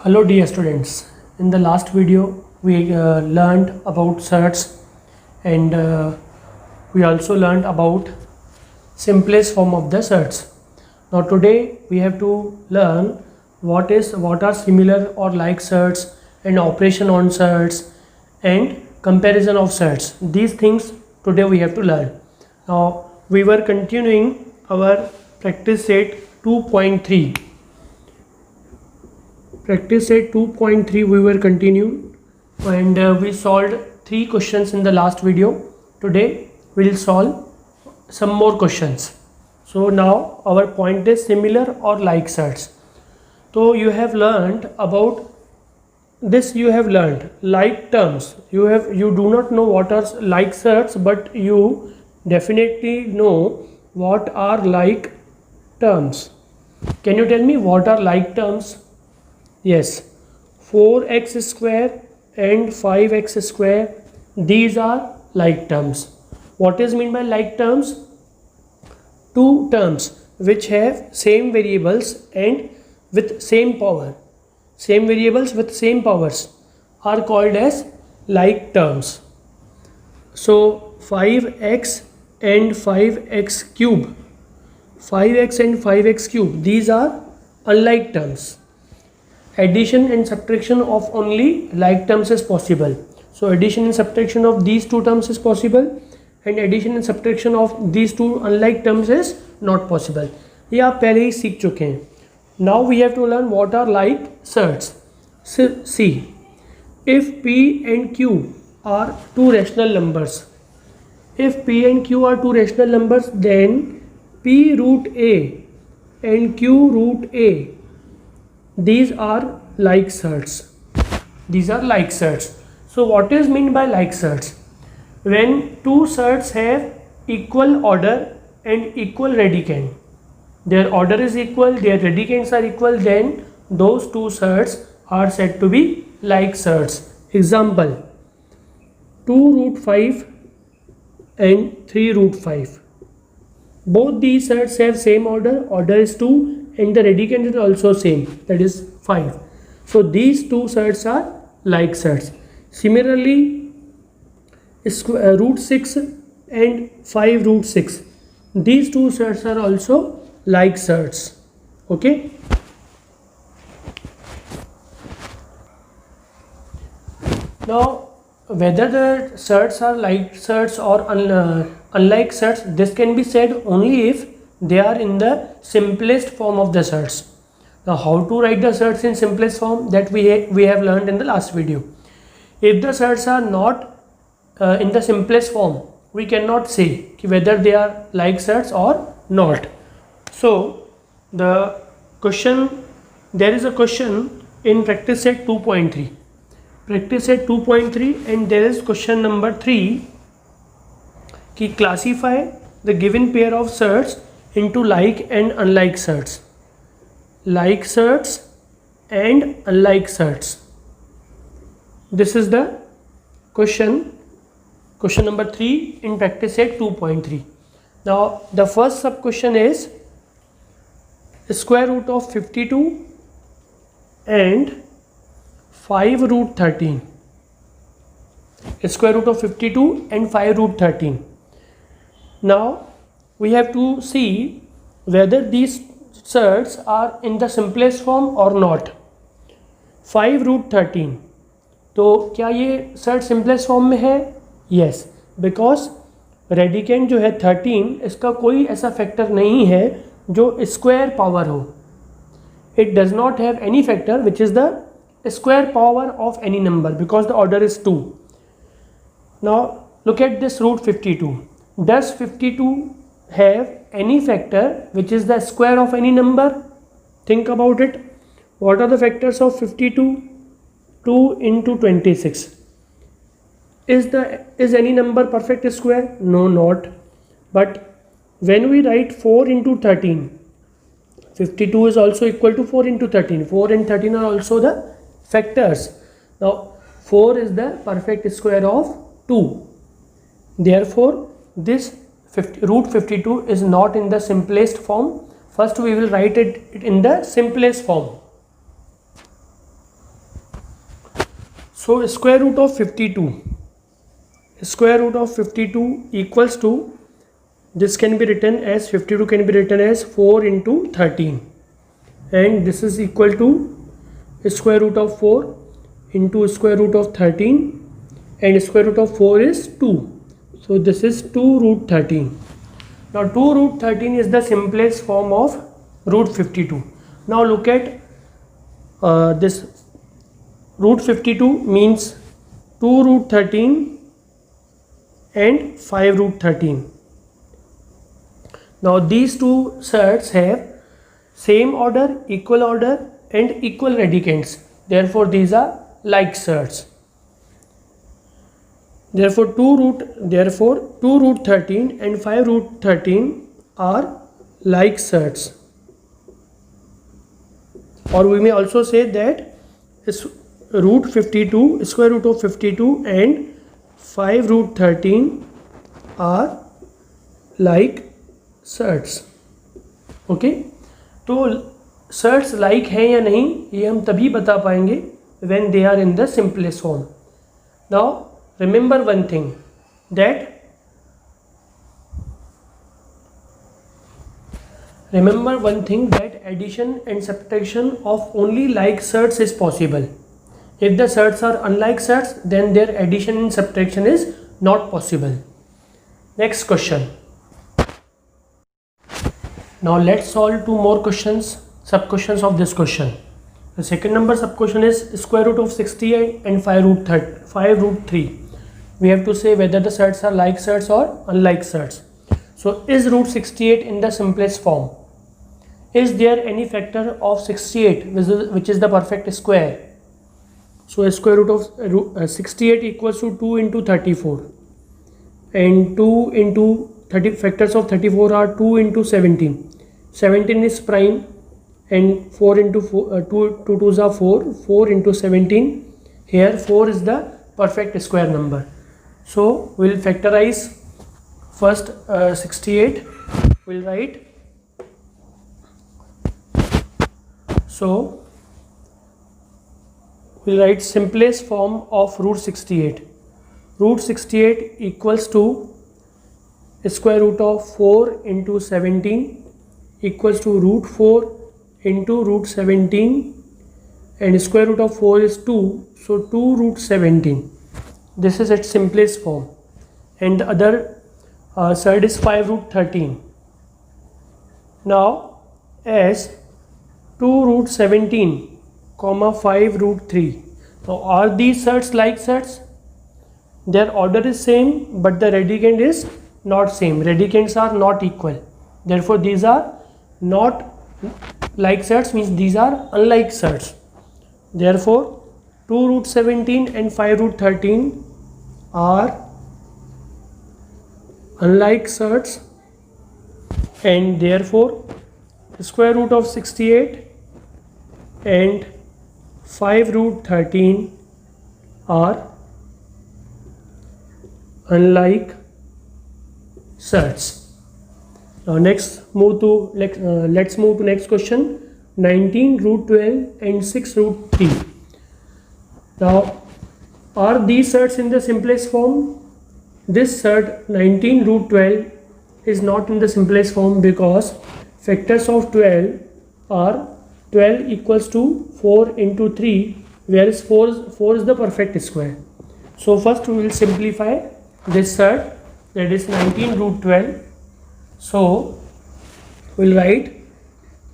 Hello dear students, in the last video we learned about surds and we also learned about simplest form of the surds. Now today we have to learn what are similar or like surds and operation on surds and comparison of surds. These things today we have to learn. Now we were continuing our practice set 2.3. Practice set 2.3 we will continue and we solved 3 questions in the last video. Today we will solve some more questions. So now our point is similar or like surds. So you have learned about this, you have learned like terms. You do not know what are like surds, but you definitely know what are like terms. Can you tell me what are like terms? Yes, 4x square and 5x square, these are like terms. What is meant by like terms? Two terms which have same variables and with same power. Same variables with same powers are called as like terms. So 5x and 5x cube, 5x and 5x cube, these are unlike terms. Addition and subtraction of only like terms is possible. So addition and subtraction of these two terms is possible and addition and subtraction of these two unlike terms is not possible. ये आप पहले ही सीख चुके हैं. Now we have to learn what are like surds. See, if P and Q are two rational numbers, if P and Q are two rational numbers, then P root A and Q root A, these are like surds. These are like surds. So what is meant by like surds? When two surds have equal order and equal radicand, their order is equal, their radicands are equal, then those two surds are said to be like surds. Example, 2 root 5 and 3 root 5. Both these surds have same order is 2 and the radicand is also same, that is 5. So these two surds are like surds. Similarly, root 6 and 5 root 6, these two surds are also like surds. Okay. Now whether the surds are like surds or unlike surds, this can be said only if they are in the simplest form of the surds. Now how to write the surds in simplest form, that we have learned in the last video. If the surds are not in the simplest form, we cannot say whether they are like surds or not. So the question, there is a question in practice set 2.3. Practice set 2.3 and there is question number 3 कि classify the given pair of surds into like and unlike surds. Like surds and unlike surds. This is the question number 3 in practice set 2.3. Now the first sub question is square root of 52 and 5 root 13. Square root of 52 and 5 root 13. Now we have to see whether these surds are in the simplest form or not. 5 root 13, तो क्या ये surd simplest form में है? Yes, because radicand जो है 13, इसका कोई ऐसा फैक्टर नहीं है जो स्क्वायर पावर हो. It does not have any factor which is the square power of any number because the order is 2. Now look at this root 52. Does 52 have any factor which is the square of any number? Think about it. What are the factors of 52? 2 into 26. Is any number perfect square? No, not. But when we write 4 into 13, 52 is also equal to 4 into 13. 4 and 13 are also the factors. Now 4 is the perfect square of 2. Therefore this root 52 is not in the simplest form. First we will write it in the simplest form. So square root of 52. Square root of 52 equals to, this can be written as 52 can be written as 4 into 13, and this is equal to square root of 4 into square root of 13, and square root of 4 is 2. So this is 2 root 13. Now 2 root 13 is the simplest form of root 52. Now look at this root 52 means 2 root 13 and 5 root 13. Now these two surds have same order, equal order and equal radicands. Therefore these are like surds. Therefore 2 root 13 and 5 root 13 are like surds. Or we may also say that root 52, square root of 52 and 5 root 13 are like surds. Okay, तो surds like हैं या नहीं ये हम तभी बता पाएंगे when they are in the simplest form. Now remember one thing, that addition and subtraction of only like surds is possible. If the surds are unlike surds, then their addition and subtraction is not possible. Next question. Now let's solve two more questions, sub questions of this question. The second number sub question is square root of 68 and 5 root 3. We have to say whether the surds are like surds or unlike surds. So is root 68 in the simplest form? Is there any factor of 68 which is the perfect square? So square root of 68 equals to 2 into 34, and 2 into 30, factors of 34 are 2 into 17. 17 is prime, and 4 into 4, 2 2s are 4, 4 into 17. Here 4 is the perfect square number. So we will factorize first 68. We will write, so we will write simplest form of root 68. Root 68 equals to square root of 4 into 17 equals to root 4 into root 17, and square root of 4 is 2, so 2 root 17. This is its simplest form. And the other surd is 5 root 13. Now as 2 root 17 comma 5 root 3. Now are these surds like surds? Their order is same, but the radicand is not same. Radicands are not equal. Therefore these are not like surds, means these are unlike surds. Therefore 2 root 17 and 5 root 13 are unlike surds, and therefore square root of 68 and 5 root 13 are unlike surds. Now let's move to next question. 19 root 12 and 6 root 3. Now are these surds in the simplest form? This surd 19 root 12 is not in the simplest form because factors of 12 are 12 equals to 4 into 3, whereas 4 is the perfect square. So first we will simplify this surd, that is 19 root 12. So we will write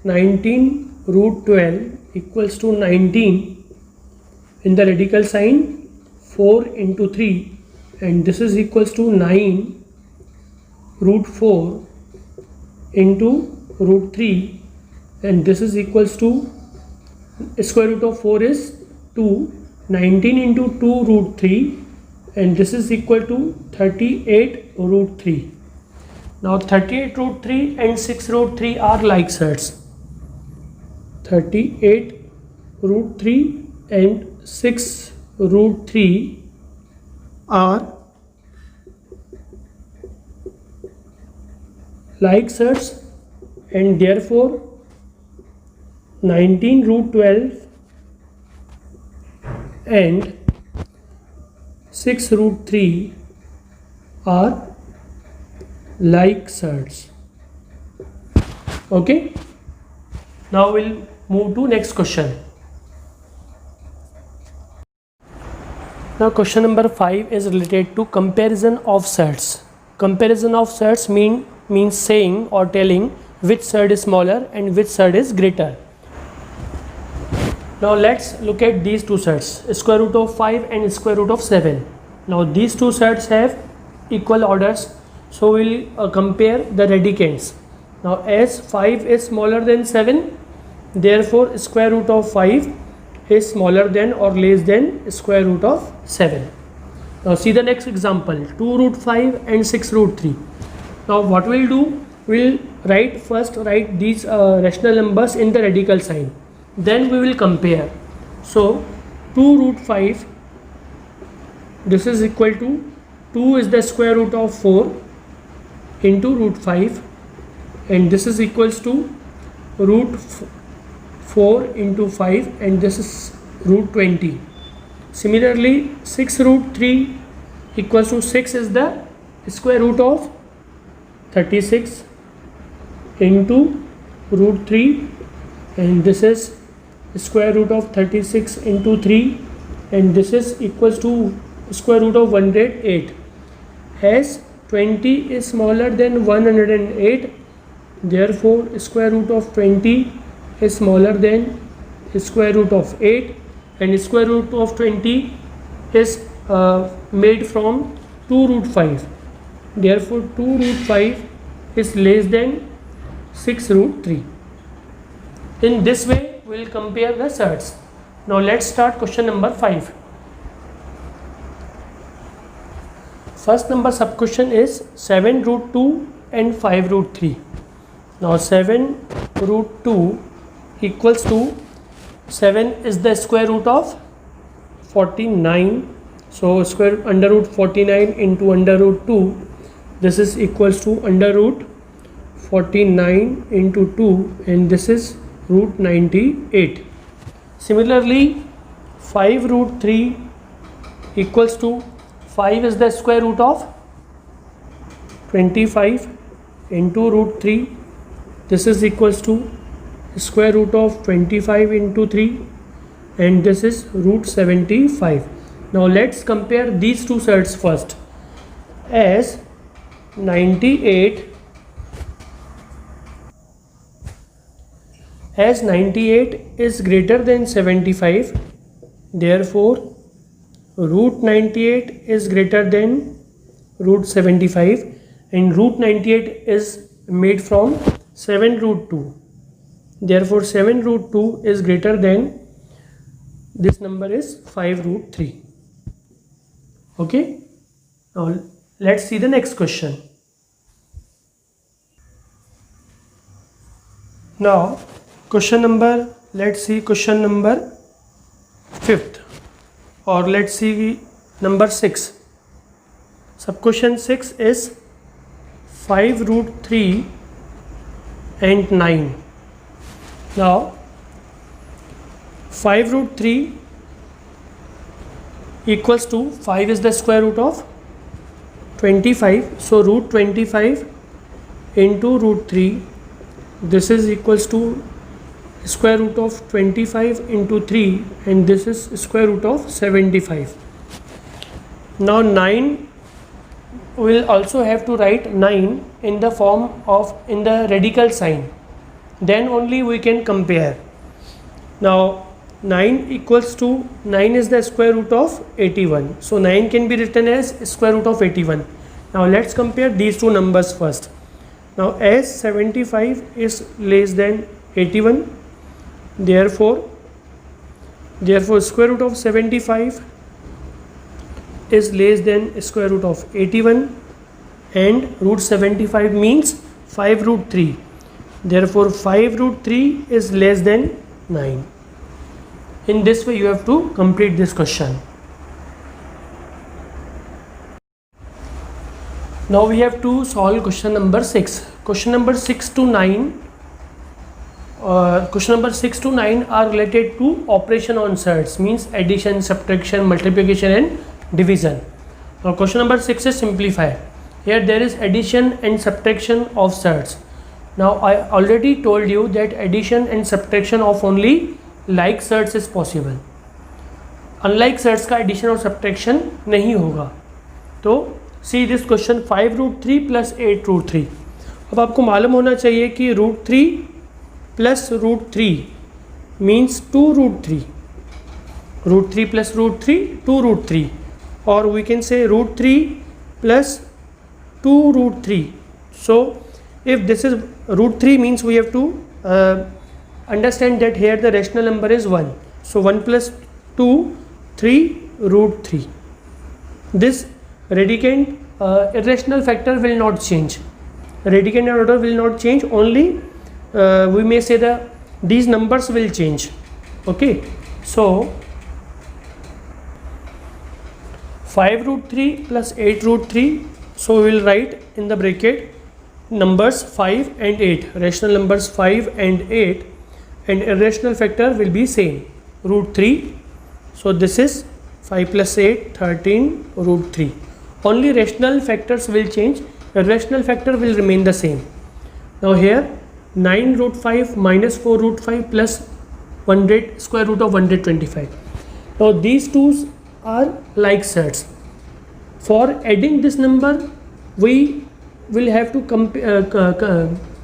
19 root 12 equals to 19 in the radical sign 4 into 3, and this is equals to 9 root 4 into root 3, and this is equals to square root of 4 is 2, 19 into 2 root 3, and this is equal to 38 root 3. Now 38 root 3 and 6 root 3 are like surds. 38 root 3 and 6 root 3 are like surds, and therefore 19 root 12 and 6 root 3 are like surds. Okay, now we'll move to next question. Now question number 5 is related to comparison of surds. Comparison of surds means saying or telling which surd is smaller and which surd is greater. Now let's look at these two surds, square root of 5 and square root of 7. Now these two surds have equal orders, so we'll compare the radicands. Now as 5 is smaller than 7, therefore square root of 5 is smaller than or less than square root of 7. Now see the next example, 2 root 5 and 6 root 3. Now what we'll do, we'll first write these rational numbers in the radical sign, then we will compare. So 2 root 5, this is equal to 2 is the square root of 4 into root 5, and this is equals to root 4 into 5, and this is root 20. Similarly 6 root 3 equals to 6 is the square root of 36 into root 3, and this is square root of 36 into 3, and this is equals to square root of 108. As 20 is smaller than 108, therefore square root of 20 is smaller than square root of 8, and square root of 20 is made from 2 root 5. Therefore 2 root 5 is less than 6 root 3. In this way we will compare the surds. Now let's start question number 5. First number sub question is 7 root 2 and 5 root 3. Now 7 root 2 equals to, 7 is the square root of 49, so square under root 49 into under root 2, this is equals to under root 49 into 2, and this is root 98. Similarly 5 root 3 equals to, 5 is the square root of 25 into root 3, this is equals to square root of 25 into 3, and this is root 75. Now let's compare these two surds first. As 98 is greater than 75, therefore root 98 is greater than root 75, and root 98 is made from 7 root 2. Therefore 7 root 2 is greater than, this number is 5 root 3. Okay, now let's see the next question. Now question number, let's see question number 5th, or let's see number 6. Sub question 6 is 5 root 3 and 9. Now 5 root 3 equals to, 5 is the square root of 25, so root 25 into root 3, this is equals to square root of 25 into 3, and this is square root of 75. Now 9, we will also have to write 9 in the form of, in the radical sign, then only we can compare. Now 9 equals to, 9 is the square root of 81, so 9 can be written as square root of 81. Now let's compare these two numbers first. Now as 75 is less than 81, therefore square root of 75 is less than square root of 81, and root 75 means 5 root 3, therefore 5 root 3 is less than 9. In this way you have to complete this question. Now we have to solve question number 6. Question number 6 to 9 are related to operation on surds, means addition, subtraction, multiplication and division. Now question number 6 is simplify. Here there is addition and subtraction of surds. Now I already told you that addition and subtraction of only like surds is possible. Unlike surds का addition और subtraction नहीं होगा. तो see this question 5√3 plus 8√3. अब आपको मालूम होना चाहिए कि √3 plus √3 means 2√3. √3 plus √3 2√3, or we can say √3 plus 2√3. So if this is √3 means we have to understand that here the rational number is 1. So 1 plus 2, 3 √3. This radicand irrational factor will not change. Radicand and order will not change. Only we may say these numbers will change. Okay. So 5√3 plus 8√3. So we will write in the bracket numbers 5 and 8, rational numbers 5 and 8, and irrational factor will be same, √3. So this is 5 plus 8, 13 √3. Only rational factors will change, irrational factor will remain the same. Now here 9√5 minus 4√5 plus 100 square root of 125. Now these two are like surds. For adding this number, we will have to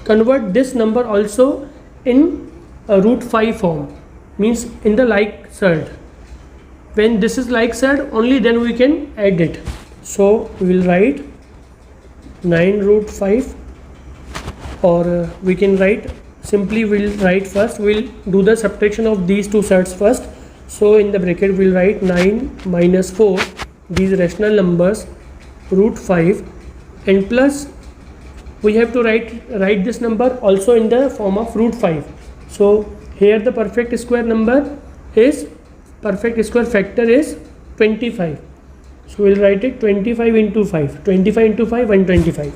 convert this number also in a √5 form, means in the like surd. When this is like surd, only then we can add it. So we will write 9√5, or we can write simply, we'll write first, we'll do the subtraction of these two surds first. So in the bracket we'll write 9 minus 4, these rational numbers, √5, and plus we have to write this number also in the form of √5. So here the perfect square factor is 25. So we'll write it 25 into 5, 25 into 5, 125.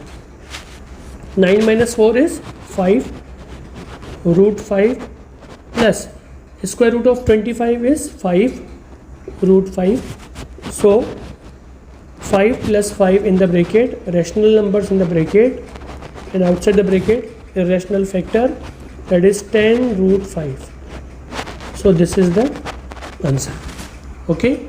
9 minus 4 is 5, √5 plus square root of 25 is 5, √5. So 5 plus 5 in the bracket, rational numbers in the bracket, and outside the bracket irrational factor, that is 10 √5. So this is the answer. Okay.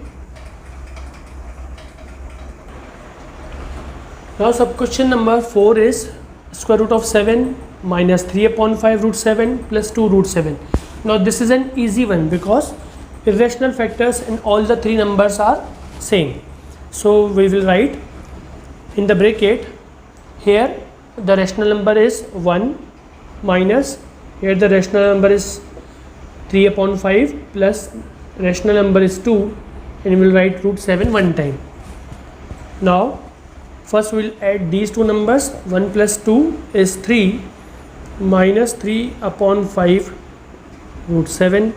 Now sub question number 4 is square root of 7 minus 3 upon 5 √7 plus 2 √7. Now this is an easy one because irrational factors in all the three numbers are same. So we will write in the bracket, here the rational number is 1 minus, here the rational number is 3 upon 5 plus rational number is 2, and we will write √7 one time. Now first we will add these two numbers. 1 plus 2 is 3 minus 3 upon 5 √7.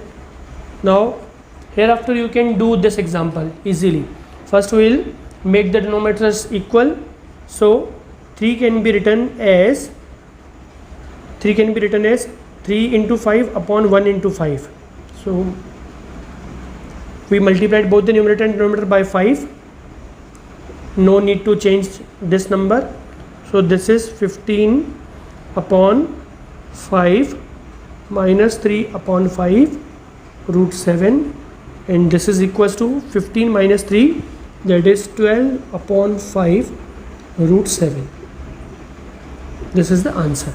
Now hereafter you can do this example easily. First we will make the denominators equal. So 3 can be written as 3 into 5 upon 1 into 5. So we multiplied both the numerator and denominator by 5. No need to change this number. So this is 15 upon 5 minus 3 upon 5 √7, and this is equals to 15 minus 3, that is 12 upon 5 √7. This is the answer.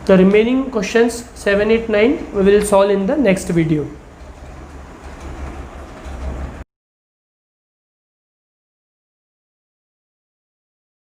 The remaining questions 7, 8, 9 we will solve in the next video.